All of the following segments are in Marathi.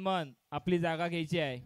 बॅट्समन आपली जागा घ्यायची आहे.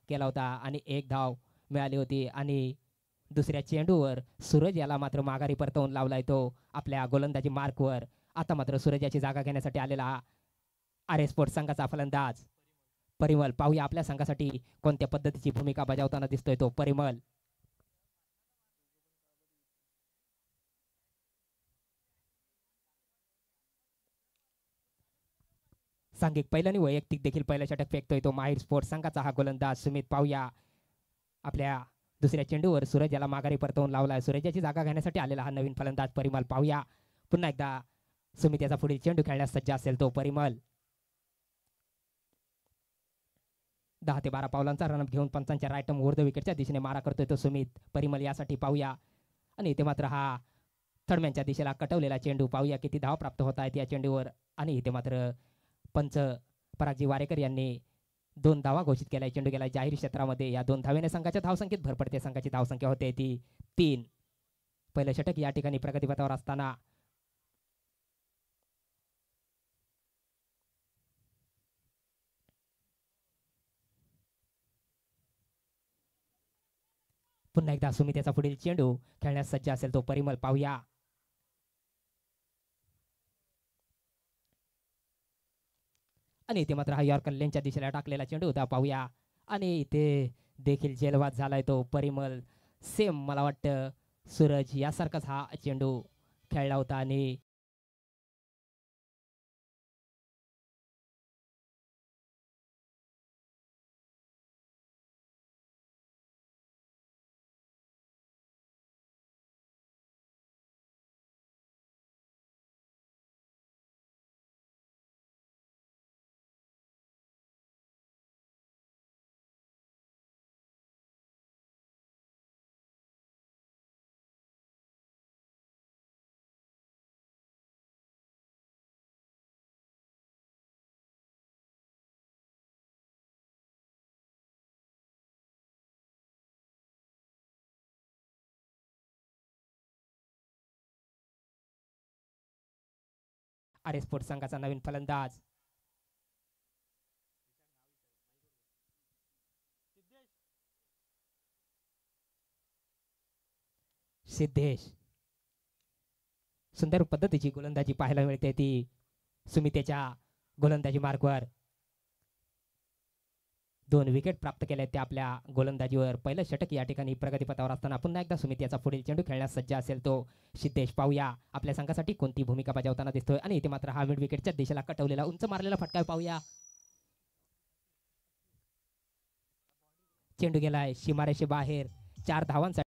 केला होता आणि एक धाव मिळाली होती आणि दुसऱ्या चेंडूवर सूरज याला मात्र माघारी परतवून लावलाय तो आपल्या गोलंदाजी मार्कवर. आता मात्र सूरज याची जागा घेण्यासाठी आलेला आर एस स्पोर्ट्स संघाचा फलंदाज परिमल. पाहूया आपल्या संघासाठी कोणत्या पद्धतीची भूमिका बजावताना दिसतोय तो परिमल. सांघिक पहिलं आणि वैयक्तिक देखील पहिला षटक फेकतोय तो माहीर स्पोर्ट्स संघाचा हा गोलंदाज सुमित. पाहूया आपल्या दुसऱ्या चेंडूवर सूरज याला माघारी परतवून लावलाय. सूरजाची जागा घेण्यासाठी आलेला हा नवीन फलंदाज परिमल. पाहूया पुन्हा एकदा सुमित याचा पुढील चेंडू खेळण्यास सज्ज असेल तो परिमल. 10 ते 12 पावलांचा रनअप घेऊन पंचांच्या राईटम ओव्हर द विकेटच्या दिशेने मारा करतोय तो सुमित. परिमल यासाठी पाहूया आणि इथे मात्र हा थर्डमॅनच्या दिशेला कटवलेला चेंडू. पाहूया किती धाव प्राप्त होत आहेत या चेंडूवर आणि इथे मात्र पंच परागजी वारेकर यांनी 2 धावा घोषित केल्या. चेंडू गेला जाहीर क्षेत्रामध्ये. या 2 धावेने संघाच्या धावसंख्येत भर पडते. संघाची धावसंख्या होते ती 3. पहिलं षटक या ठिकाणी प्रगतीपथावर असताना पुन्हा एकदा सुमित याचा पुढील चेंडू खेळण्यास सज्ज असेल तो परिमल. पाहूया आणि इथे मात्र हा यॉर्कर लेनच्या दिशेला टाकलेला चेंडू होता. पाहूया आणि इथे देखील जेलवाद झालाय तो परिमल. सेम मला वाटतं सूरज यासारखाच हा चेंडू खेळला होता आणि आर एस स्पोर्ट्स संघाचा नवीन फलंदाज सिद्धेश. सुंदर पद्धतीची गोलंदाजी पाहायला मिळते ती सुमितेच्या गोलंदाजी मार्कवर. 2 विकेट प्राप्त केल्या त्या आपल्या गोलंदाजीवर. पहिलं षटक या ठिकाणी प्रगतीपथावर असताना पुन्हा एकदा सुमित याचा पुढील चेंडू खेळण्यास सज्ज असेल तो सिद्धेश. पाहूया आपल्या संघासाठी कोणती भूमिका बजावताना दिसतोय आणि इथे मात्र हा मिड विकेटच्या दिशेला कटवलेला उंच मारलेला फटका. पाहूया चेंडू गेलाय सीमारेषे बाहेर. 4 धावांसाठी